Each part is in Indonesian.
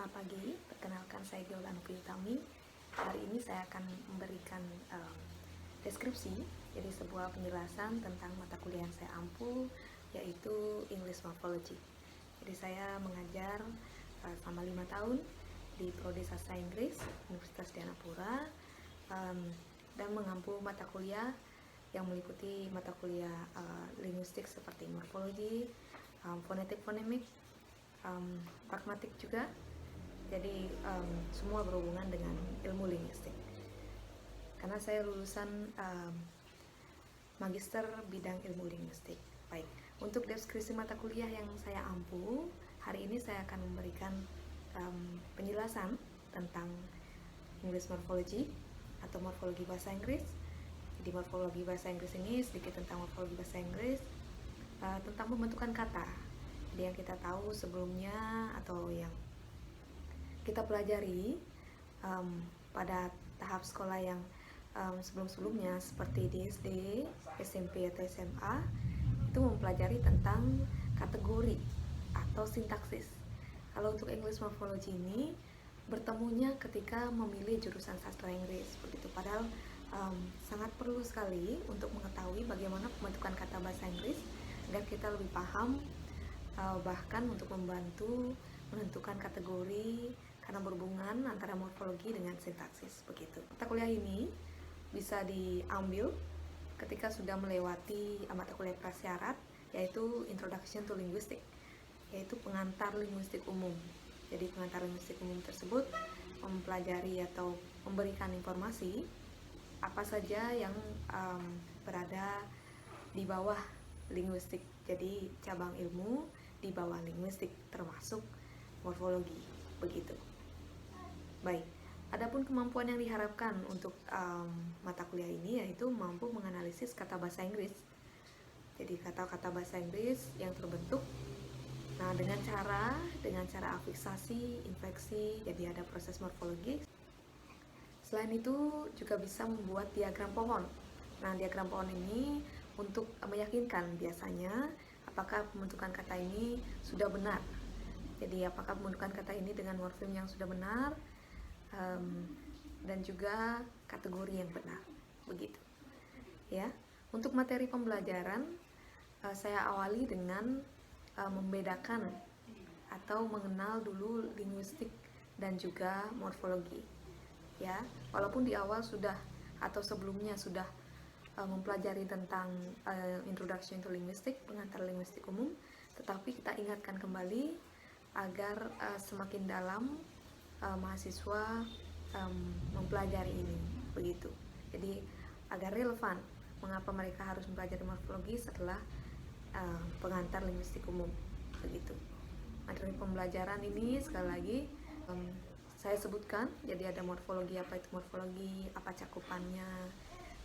Selamat pagi, perkenalkan saya Giola Nupri Utami. Hari ini saya akan memberikan deskripsi, jadi sebuah penjelasan tentang mata kuliah yang saya ampu, yaitu English Morphology. Jadi saya mengajar selama 5 tahun di Prodi Sastra Inggris Universitas Dianapura, dan mengampu mata kuliah yang meliputi mata kuliah linguistik seperti morfologi, fonetik-fonemik, pragmatik juga. Jadi semua berhubungan dengan ilmu linguistik. Karena saya lulusan magister bidang ilmu linguistik. Baik, untuk deskripsi mata kuliah yang saya ampu, hari ini saya akan memberikan penjelasan tentang English Morphology atau morfologi bahasa Inggris. Jadi morfologi bahasa Inggris ini sedikit tentang morfologi bahasa Inggris, tentang pembentukan kata. Jadi yang kita tahu sebelumnya atau yang kita pelajari pada tahap sekolah yang sebelum-sebelumnya seperti di SD, SMP atau SMA, itu mempelajari tentang kategori atau sintaksis. Kalau untuk English Morphology ini bertemunya ketika memilih jurusan sastra Inggris, begitu. Padahal sangat perlu sekali untuk mengetahui bagaimana pembentukan kata bahasa Inggris agar kita lebih paham, bahkan untuk membantu menentukan kategori karena berhubungan antara morfologi dengan sintaksis, begitu. Mata kuliah ini bisa diambil ketika sudah melewati mata kuliah prasyarat, yaitu Introduction to Linguistics, yaitu pengantar linguistik umum. Jadi pengantar linguistik umum tersebut mempelajari atau memberikan informasi apa saja yang berada di bawah linguistik, jadi cabang ilmu di bawah linguistik termasuk morfologi, begitu. Baik, adapun kemampuan yang diharapkan untuk mata kuliah ini yaitu mampu menganalisis kata bahasa Inggris. Jadi kata-kata bahasa Inggris yang terbentuk dengan cara afiksasi, infleksi, jadi ada proses morfologi. Selain itu juga bisa membuat diagram pohon. Nah, diagram pohon ini untuk meyakinkan biasanya apakah pembentukan kata ini sudah benar. Jadi apakah pembentukan kata ini dengan morfem yang sudah benar, dan juga kategori yang benar, begitu. Ya, untuk materi pembelajaran saya awali dengan membedakan atau mengenal dulu linguistik dan juga morfologi. Ya, walaupun di awal sudah atau sebelumnya sudah mempelajari tentang Introduction to Linguistics, pengantar linguistik umum, tetapi kita ingatkan kembali agar semakin dalam mahasiswa mempelajari ini, begitu. Jadi agar relevan mengapa mereka harus mempelajari morfologi setelah pengantar linguistik umum, begitu. Materi pembelajaran ini sekali lagi saya sebutkan, jadi ada morfologi, apa itu morfologi, apa cakupannya,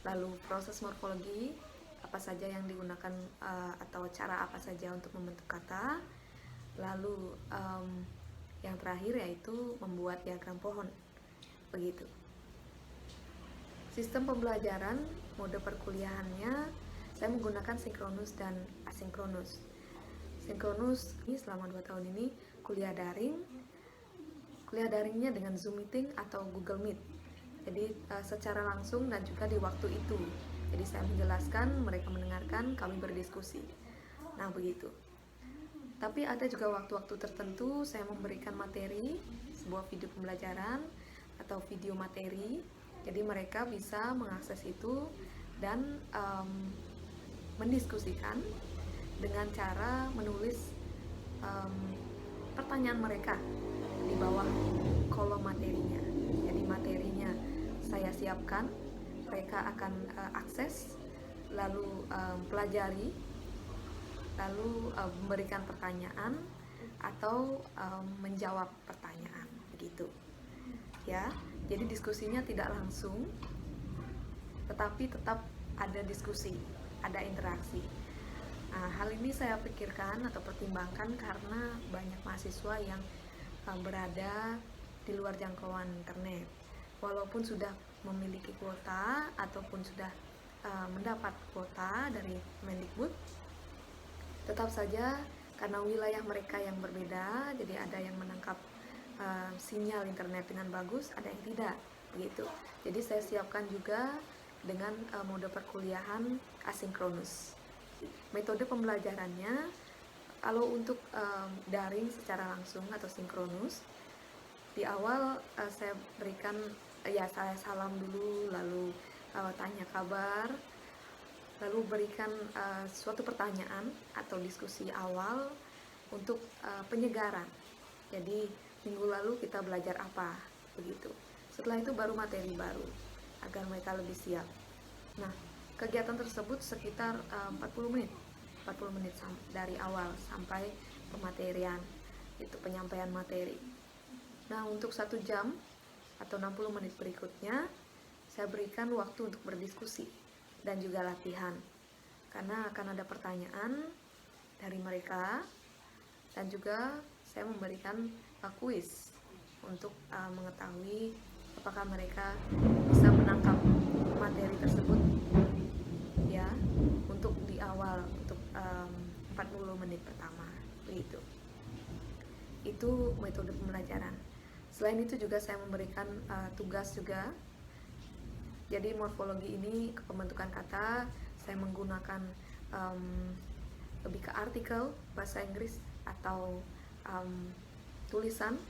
lalu proses morfologi, apa saja yang digunakan atau cara apa saja untuk membentuk kata, lalu yang terakhir yaitu membuat diagram pohon, begitu. Sistem pembelajaran, mode perkuliahannya, saya menggunakan sinkronus dan asinkronus. Sinkronus ini selama 2 tahun ini kuliah daringnya dengan Zoom meeting atau Google Meet. Jadi secara langsung dan juga di waktu itu. Jadi saya menjelaskan, mereka mendengarkan, kami berdiskusi. Nah, begitu. Tapi ada juga waktu-waktu tertentu saya memberikan materi, sebuah video pembelajaran atau video materi. Jadi mereka bisa mengakses itu dan mendiskusikan dengan cara menulis pertanyaan mereka di bawah kolom materinya. Jadi materinya saya siapkan, mereka akan akses, lalu pelajari, lalu memberikan pertanyaan atau menjawab pertanyaan, begitu. Ya, jadi diskusinya tidak langsung, tetapi tetap ada diskusi, ada interaksi. Nah, hal ini saya pikirkan atau pertimbangkan karena banyak mahasiswa yang berada di luar jangkauan internet. Walaupun sudah memiliki kuota ataupun sudah mendapat kuota dari Mendikbud, tetap saja karena wilayah mereka yang berbeda, jadi ada yang menangkap sinyal internet dengan bagus, ada yang tidak, begitu. Jadi saya siapkan juga dengan mode perkuliahan asinkronus. Metode pembelajarannya, kalau untuk daring secara langsung atau sinkronus, di awal saya berikan saya salam dulu, lalu tanya kabar, lalu berikan suatu pertanyaan atau diskusi awal untuk penyegaran. Jadi minggu lalu kita belajar apa, begitu. Setelah itu baru materi baru agar mereka lebih siap. Nah, kegiatan tersebut sekitar 40 menit dari awal sampai pematerian, itu penyampaian materi. Nah, untuk 1 jam atau 60 menit berikutnya saya berikan waktu untuk berdiskusi dan juga latihan, karena akan ada pertanyaan dari mereka, dan juga saya memberikan kuis untuk mengetahui apakah mereka bisa menangkap materi tersebut ya, untuk di awal, untuk 40 menit pertama, begitu. Itu metode pembelajaran. Selain itu juga saya memberikan tugas juga. Jadi morfologi ini, pembentukan kata, saya menggunakan lebih ke artikel bahasa Inggris atau tulisan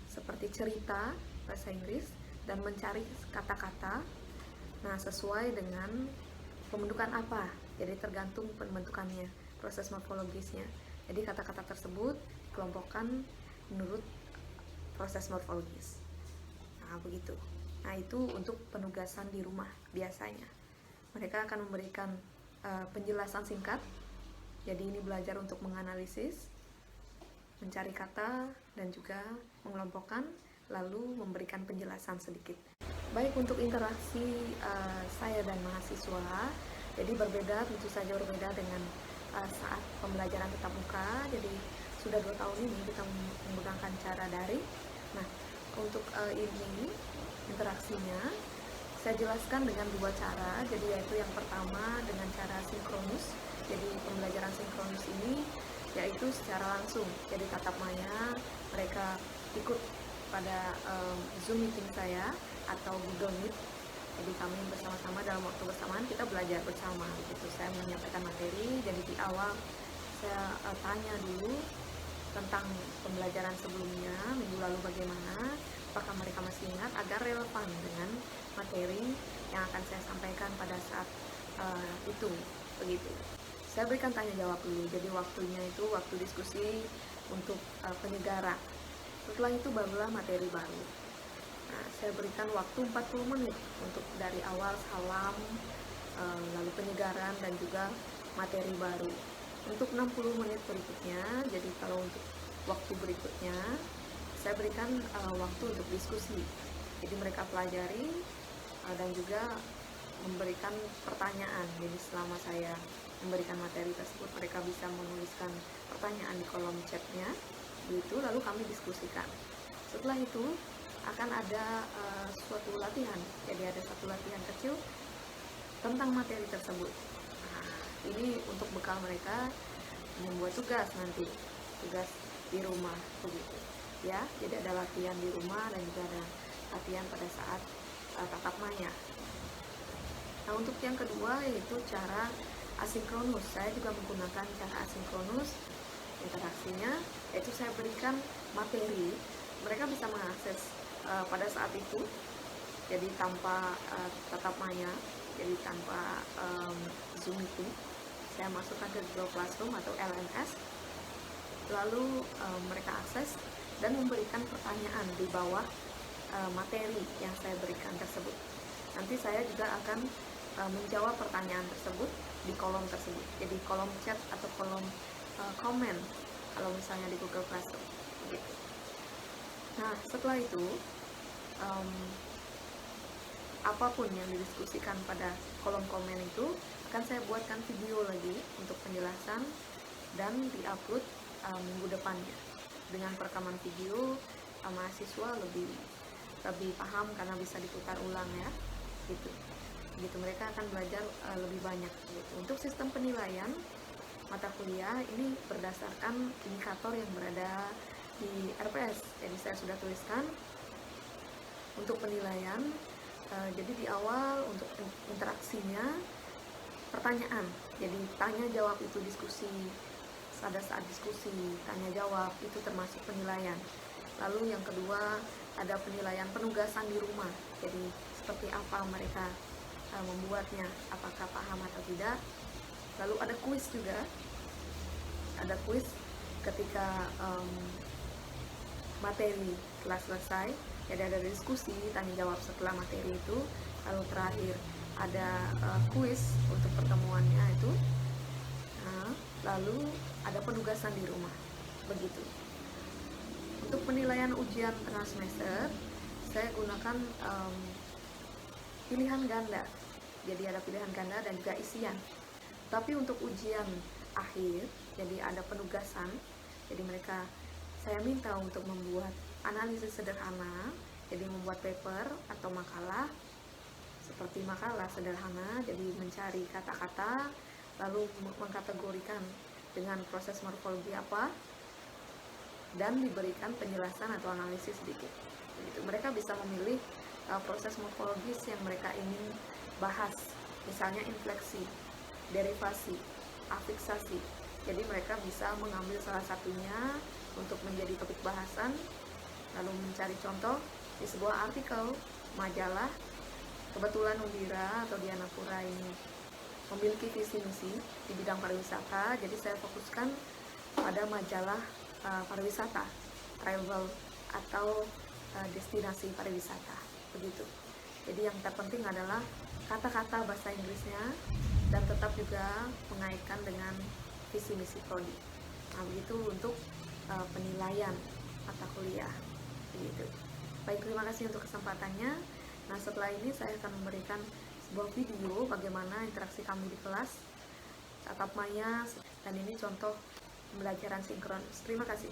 seperti cerita bahasa Inggris, dan mencari kata-kata sesuai dengan pembentukan apa. Jadi tergantung pembentukannya, proses morfologisnya. Jadi kata-kata tersebut dikelompokkan menurut proses morfologis. Begitu. Itu untuk penugasan di rumah biasanya. Mereka akan memberikan penjelasan singkat. Jadi ini belajar untuk menganalisis, mencari kata, dan juga mengelompokkan, lalu memberikan penjelasan sedikit. Baik, untuk interaksi saya dan mahasiswa, jadi berbeda, tentu saja berbeda dengan saat pembelajaran tatap muka. Jadi sudah 2 tahun ini kita menggunakan cara daring. Nah, untuk ini interaksinya saya jelaskan dengan 2 cara. Jadi yaitu yang pertama dengan cara sinkronus. Jadi pembelajaran sinkronus ini yaitu secara langsung. Jadi tatap maya, mereka ikut pada Zoom meeting saya atau Google Meet. Jadi kami bersama-sama dalam waktu bersamaan kita belajar bersama. Gitu. Saya menyampaikan materi. Jadi di awal saya tanya dulu tentang pembelajaran sebelumnya, minggu lalu bagaimana, apakah mereka masih ingat, agar relevan dengan materi yang akan saya sampaikan pada saat itu, begitu. Saya berikan tanya jawab dulu, jadi waktunya itu waktu diskusi untuk penyegaran. Setelah itu barulah materi baru. Saya berikan waktu 40 menit untuk dari awal salam, lalu penyegaran, dan juga materi baru. Untuk 60 menit berikutnya, jadi kalau untuk waktu berikutnya, saya berikan waktu untuk diskusi. Jadi mereka pelajari dan juga memberikan pertanyaan. Jadi selama saya memberikan materi tersebut, mereka bisa menuliskan pertanyaan di kolom chatnya, begitu, lalu kami diskusikan. Setelah itu akan ada suatu latihan. Jadi ada satu latihan kecil tentang materi tersebut. Ini untuk bekal mereka membuat tugas nanti, tugas di rumah, begitu ya. Jadi ada latihan di rumah dan juga ada latihan pada saat tatap maya. Nah, untuk yang kedua yaitu cara asinkronus. Saya juga menggunakan cara asinkronus. Interaksinya yaitu saya berikan materi, mereka bisa mengakses pada saat itu, jadi tanpa tatap maya, jadi tanpa Zoom meeting. Saya masukkan ke Google Classroom atau LMS, lalu mereka akses dan memberikan pertanyaan di bawah materi yang saya berikan tersebut. Nanti saya juga akan menjawab pertanyaan tersebut di kolom tersebut, jadi kolom chat atau kolom komen kalau misalnya di Google Classroom, begitu. Nah, setelah itu apapun yang didiskusikan pada kolom komen itu akan saya buatkan video lagi untuk penjelasan dan diupload minggu depannya. Dengan perekaman video, mahasiswa lebih paham karena bisa diputar ulang ya, gitu. Gitu mereka akan belajar lebih banyak. Gitu. Untuk sistem penilaian mata kuliah ini berdasarkan indikator yang berada di RPS. Jadi saya sudah tuliskan. Untuk penilaian, jadi di awal untuk interaksinya pertanyaan, jadi tanya jawab itu diskusi, pada saat diskusi tanya jawab itu termasuk penilaian. Lalu yang kedua ada penilaian penugasan di rumah, jadi seperti apa mereka membuatnya, apakah paham atau tidak. Lalu ada kuis juga, ada kuis ketika materi telah selesai, jadi ada diskusi tanya jawab setelah materi itu. Lalu terakhir ada kuis untuk pertemuannya itu. Nah, lalu ada penugasan di rumah, begitu. Untuk penilaian ujian tengah semester saya gunakan pilihan ganda, jadi ada pilihan ganda dan juga isian. Tapi untuk ujian akhir, jadi ada penugasan, jadi saya minta untuk membuat analisis sederhana, jadi membuat paper atau makalah, seperti makalah sederhana, jadi mencari kata-kata, lalu mengkategorikan dengan proses morfologi apa, dan diberikan penjelasan atau analisis sedikit. Begitu. Mereka bisa memilih proses morfologis yang mereka ingin bahas, misalnya infleksi, derivasi, afiksasi. Jadi mereka bisa mengambil salah satunya untuk menjadi topik bahasan, lalu mencari contoh di sebuah artikel, majalah. Kebetulan Undira atau Dianapura ini memiliki visi misi di bidang pariwisata, jadi saya fokuskan pada majalah pariwisata, travel atau destinasi pariwisata, begitu. Jadi yang terpenting adalah kata-kata bahasa Inggrisnya dan tetap juga mengaitkan dengan visi misi prodi. Nah, begitu untuk penilaian mata kuliah, begitu. Baik, terima kasih untuk kesempatannya. Nah, setelah ini saya akan memberikan sebuah video bagaimana interaksi kami di kelas, tatap maya, dan ini contoh pembelajaran sinkronus. Terima kasih.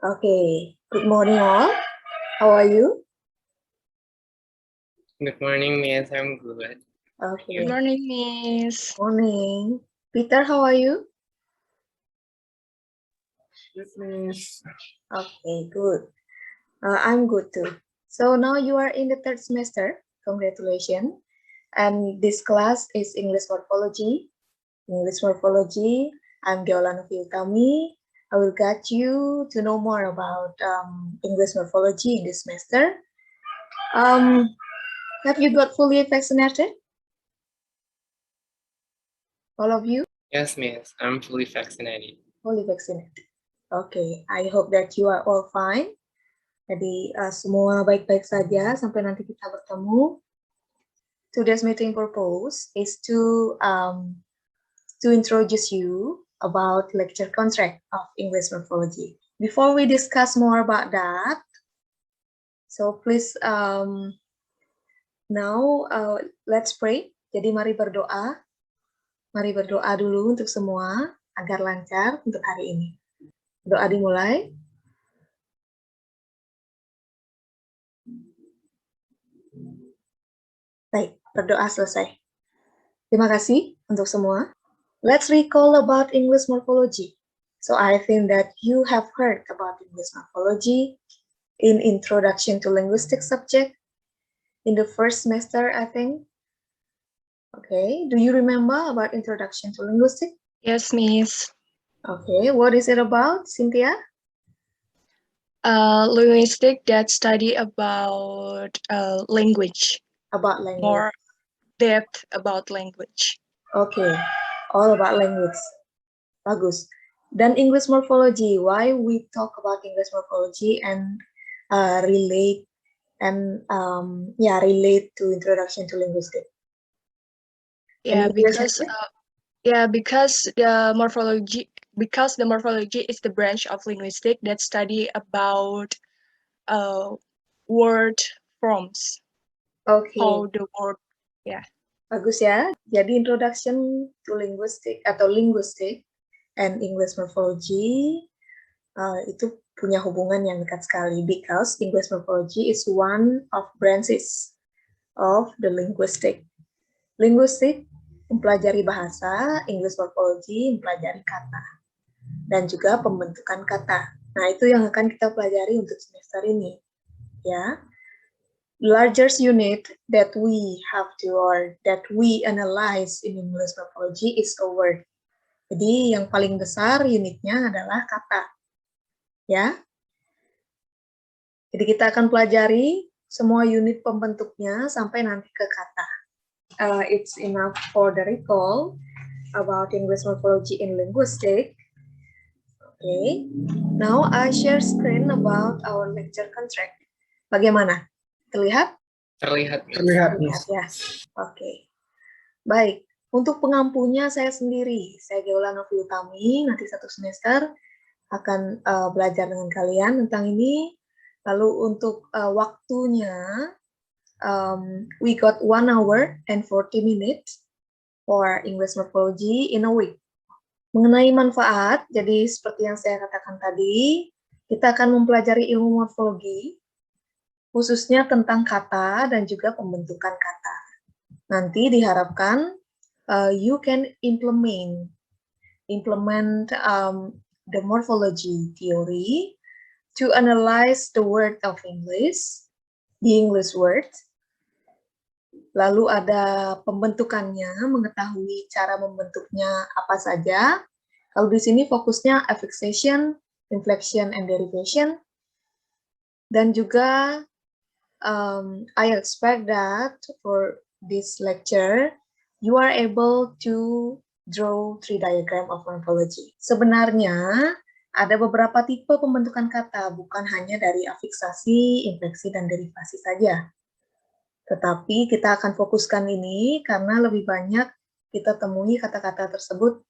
Okay, good morning all. How are you? Good morning, Miss. I'm good. Okay. Good morning, Miss. Morning. Peter, how are you? Good, Miss. Okay, good. I'm good too. So now you are in the third semester. Congratulations. And this class is English Morphology. English Morphology. I'm Deolana Filtami. I will guide you to know more about English Morphology in this semester. Have you got fully vaccinated? All of you? Yes, Miss. I'm fully vaccinated. Fully vaccinated. Okay, I hope that you are all fine. Jadi semua baik-baik saja sampai nanti kita bertemu. Today's meeting purpose is to introduce you about lecture contract of English Morphology. Before we discuss more about that, so please now let's pray. Jadi mari berdoa. Mari berdoa dulu untuk semua agar lancar untuk hari ini. Doa dimulai. Baik, berdoa selesai. Terima kasih untuk semua. Let's recall about English morphology. So I think that you have heard about English morphology in Introduction to Linguistics subject in the first semester, I think. Okay, do you remember about Introduction to Linguistics? Yes, Miss. Okay, what is it about, Cynthia? Linguistic that study about language. About language. More depth about language. Okay, all about language. Bagus. Dan English morphology, why we talk about English morphology and relate to Introduction to Linguistics. Yeah, because the morphology is the branch of linguistics that study about word forms. Okay. How the word, yeah. Bagus ya. Jadi Introduction to Linguistics atau Linguistic and English Morphology itu punya hubungan yang dekat sekali because English Morphology is one of branches of the linguistic. Linguistic mempelajari bahasa, English Morphology mempelajari kata. dan juga pembentukan kata. Nah, itu yang akan kita pelajari untuk semester ini. Ya. The largest unit that we have to or that we analyze in English morphology is a word. Jadi yang paling besar unitnya adalah kata. Ya. Jadi kita akan pelajari semua unit pembentuknya sampai nanti ke kata. It's enough for the recall about English morphology in linguistics. Okay. Now I share screen about our lecture contract. Bagaimana? Terlihat? Terlihat, Miss. Terlihat ya. Oke. Baik. Untuk pengampunya saya sendiri. Saya Geola Novi Utami. Nanti satu semester akan belajar dengan kalian tentang ini. Lalu untuk waktunya, we got 1 hour and 40 minutes for English morphology in a week. Mengenai manfaat, jadi seperti yang saya katakan tadi, kita akan mempelajari ilmu morfologi, khususnya tentang kata dan juga pembentukan kata. Nanti diharapkan you can implement the morphology theory to analyze the word of English, the English word. Lalu ada pembentukannya, mengetahui cara membentuknya apa saja. Kalau di sini fokusnya affixation, inflection, and derivation. Dan juga I expect that for this lecture, you are able to draw 3 diagram of morphology. Sebenarnya ada beberapa tipe pembentukan kata, bukan hanya dari afiksasi, infleksi, dan derivasi saja. Tetapi kita akan fokuskan ini karena lebih banyak kita temui kata-kata tersebut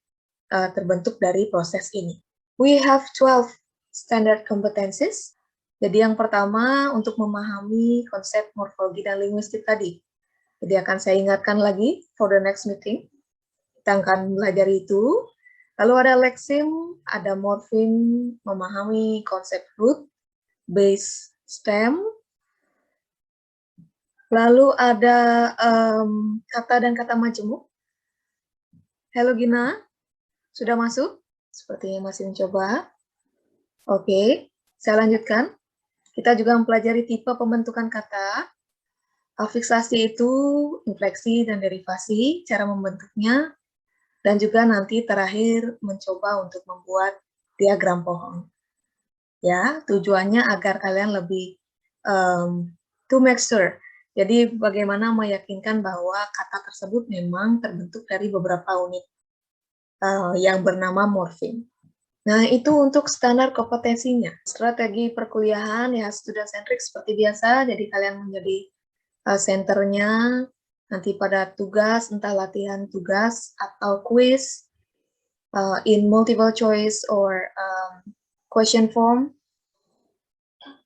terbentuk dari proses ini. We have 12 standard competencies. Jadi yang pertama untuk memahami konsep morfologi dan linguistik tadi. Jadi akan saya ingatkan lagi for the next meeting. Kita akan belajar itu. Lalu ada leksim, ada morfem, memahami konsep root, base, stem. Lalu ada kata dan kata majemuk. Halo Gina, sudah masuk? Sepertinya masih mencoba. Oke, saya lanjutkan. Kita juga mempelajari tipe pembentukan kata. Afiksasi itu infleksi dan derivasi, cara membentuknya, dan juga nanti terakhir mencoba untuk membuat diagram pohon. Ya, tujuannya agar kalian lebih to make sure. Jadi bagaimana meyakinkan bahwa kata tersebut memang terbentuk dari beberapa unit yang bernama morfem. Nah, itu untuk standar kompetensinya. Strategi perkuliahan ya student centric seperti biasa, jadi kalian menjadi senternya nanti pada tugas, entah latihan tugas atau quiz in multiple choice or question form.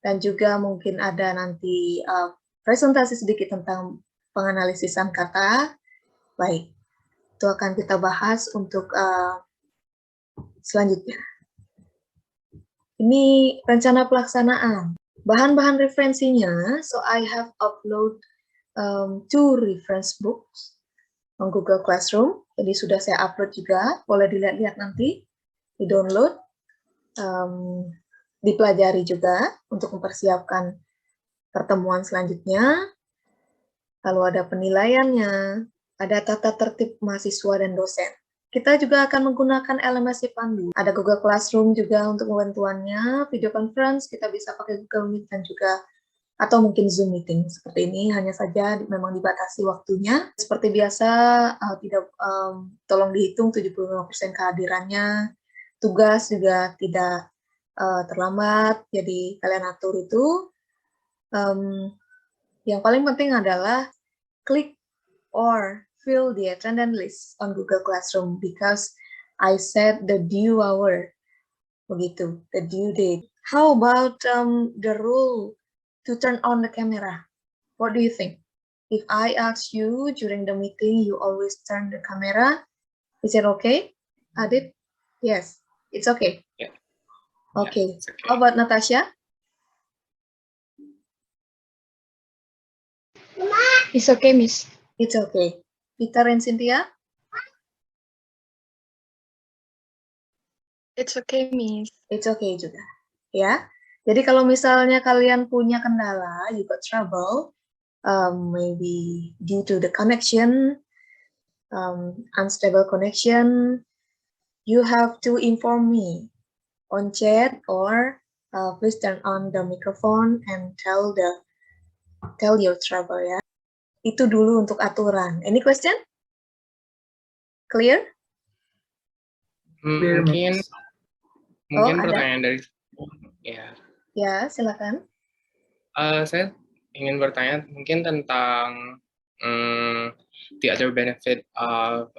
Dan juga mungkin ada nanti presentasi sedikit tentang penganalisisan kata. Baik, itu akan kita bahas untuk selanjutnya. Ini rencana pelaksanaan. Bahan-bahan referensinya, so I have upload 2 reference books on Google Classroom. Jadi sudah saya upload juga, boleh dilihat-lihat nanti, di-download, dipelajari juga untuk mempersiapkan pertemuan selanjutnya. Lalu ada penilaiannya, ada tata tertib mahasiswa dan dosen. Kita juga akan menggunakan LMS Pandu. Ada Google Classroom juga untuk pembantuannya, video conference, kita bisa pakai Google Meet dan juga atau mungkin Zoom meeting seperti ini, hanya saja memang dibatasi waktunya. Seperti biasa, tolong dihitung 75% kehadirannya. Tugas juga tidak terlambat, jadi kalian atur itu. Yang paling penting adalah klik or fill the attendance list on Google Classroom because I set the due hour, begitu, the due date. How about the rule to turn on the camera? What do you think? If I ask you during the meeting, you always turn the camera, is it okay, Adit? Yes, it's okay. Yeah. Okay. Yeah, it's okay. How about Natasha? It's okay, Miss. It's okay. Peter and Cynthia? It's okay, Miss. It's okay juga, ya. Jadi kalau misalnya kalian punya kendala, you got trouble, maybe due to the connection, unstable connection, you have to inform me on chat or please turn on the microphone and tell your trouble, ya. Itu dulu untuk aturan. Any question? Clear? Mungkin Oh, ada. pertanyaan dari ya. Ya, silakan. Saya ingin bertanya mungkin tentang the other benefit of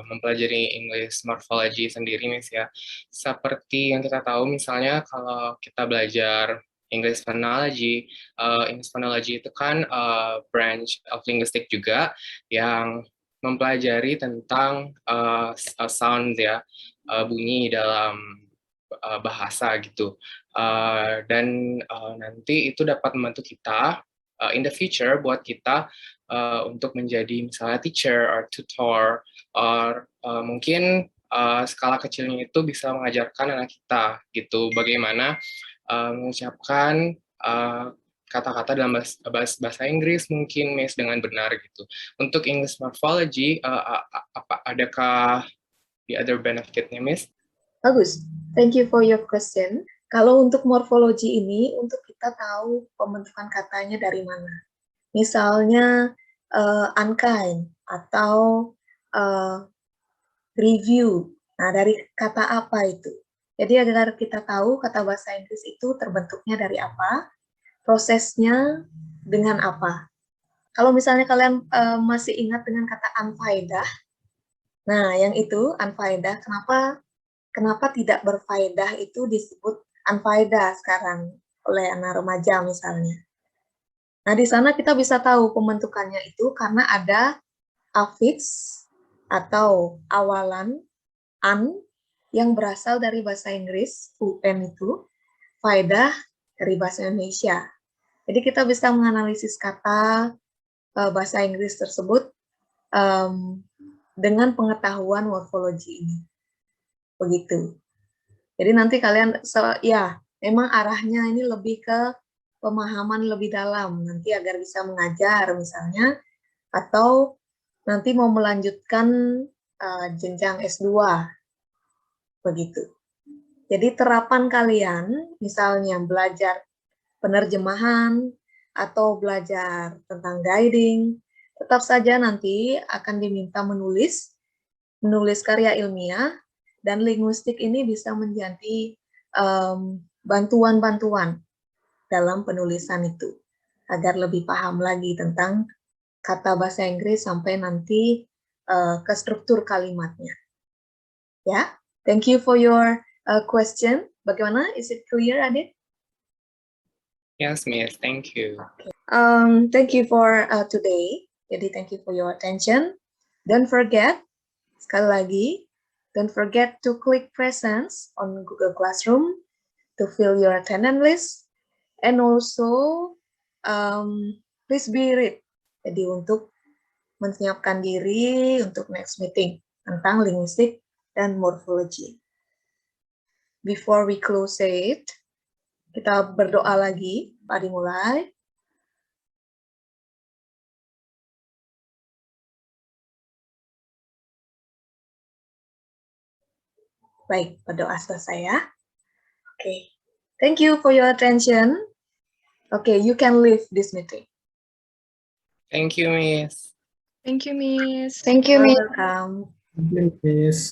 mempelajari English morphology sendiri, Miss, ya. Seperti yang kita tahu, misalnya kalau kita belajar English phonology itu kan branch of linguistic juga yang mempelajari tentang sound, ya, bunyi dalam bahasa gitu. Dan nanti itu dapat membantu kita in the future buat kita untuk menjadi misalnya teacher or tutor or mungkin skala kecilnya itu bisa mengajarkan anak kita gitu bagaimana mengucapkan kata-kata dalam bahasa Inggris mungkin, Miss, dengan benar gitu. Untuk English morphology, adakah the other benefit-nya, Miss? Bagus. Thank you for your question. Kalau untuk morfologi ini, untuk kita tahu pembentukan katanya dari mana. Misalnya, unkind atau review. Nah, dari kata apa itu? Jadi agar kita tahu kata bahasa Inggris itu terbentuknya dari apa, prosesnya dengan apa. Kalau misalnya kalian masih ingat dengan kata unfaedah, nah yang itu unfaedah, kenapa tidak berfaedah itu disebut unfaedah sekarang oleh anak remaja misalnya. Nah, di sana kita bisa tahu pembentukannya itu karena ada affix atau awalan an yang berasal dari bahasa Inggris, un itu, faedah dari bahasa Indonesia. Jadi kita bisa menganalisis kata bahasa Inggris tersebut dengan pengetahuan morfologi ini. Begitu. Jadi nanti kalian, ya, memang arahnya ini lebih ke pemahaman lebih dalam, nanti agar bisa mengajar misalnya, atau nanti mau melanjutkan jenjang S2, begitu. Jadi terapan kalian, misalnya belajar penerjemahan, atau belajar tentang guiding, tetap saja nanti akan diminta menulis karya ilmiah, dan linguistik ini bisa menjadi bantuan-bantuan dalam penulisan itu, agar lebih paham lagi tentang kata bahasa Inggris sampai nanti ke struktur kalimatnya. Ya, thank you for your question. Bagaimana? Is it clear, Adit? Yes, Miss. Thank you. Okay. Thank you for today. Jadi thank you for your attention. Don't forget, sekali lagi, don't forget to click presence on Google Classroom to fill your attendance list, and also please be ready. Jadi untuk menyiapkan diri untuk next meeting tentang linguistik dan morfologi. Before we close it, kita berdoa lagi. Mari mulai. Baik, berdoa selesai ya. Okay. Thank you for your attention. Okay, you can leave this meeting. Thank you, Miss. Thank you, Miss. Thank you, Miss. Welcome. Thank you, Miss.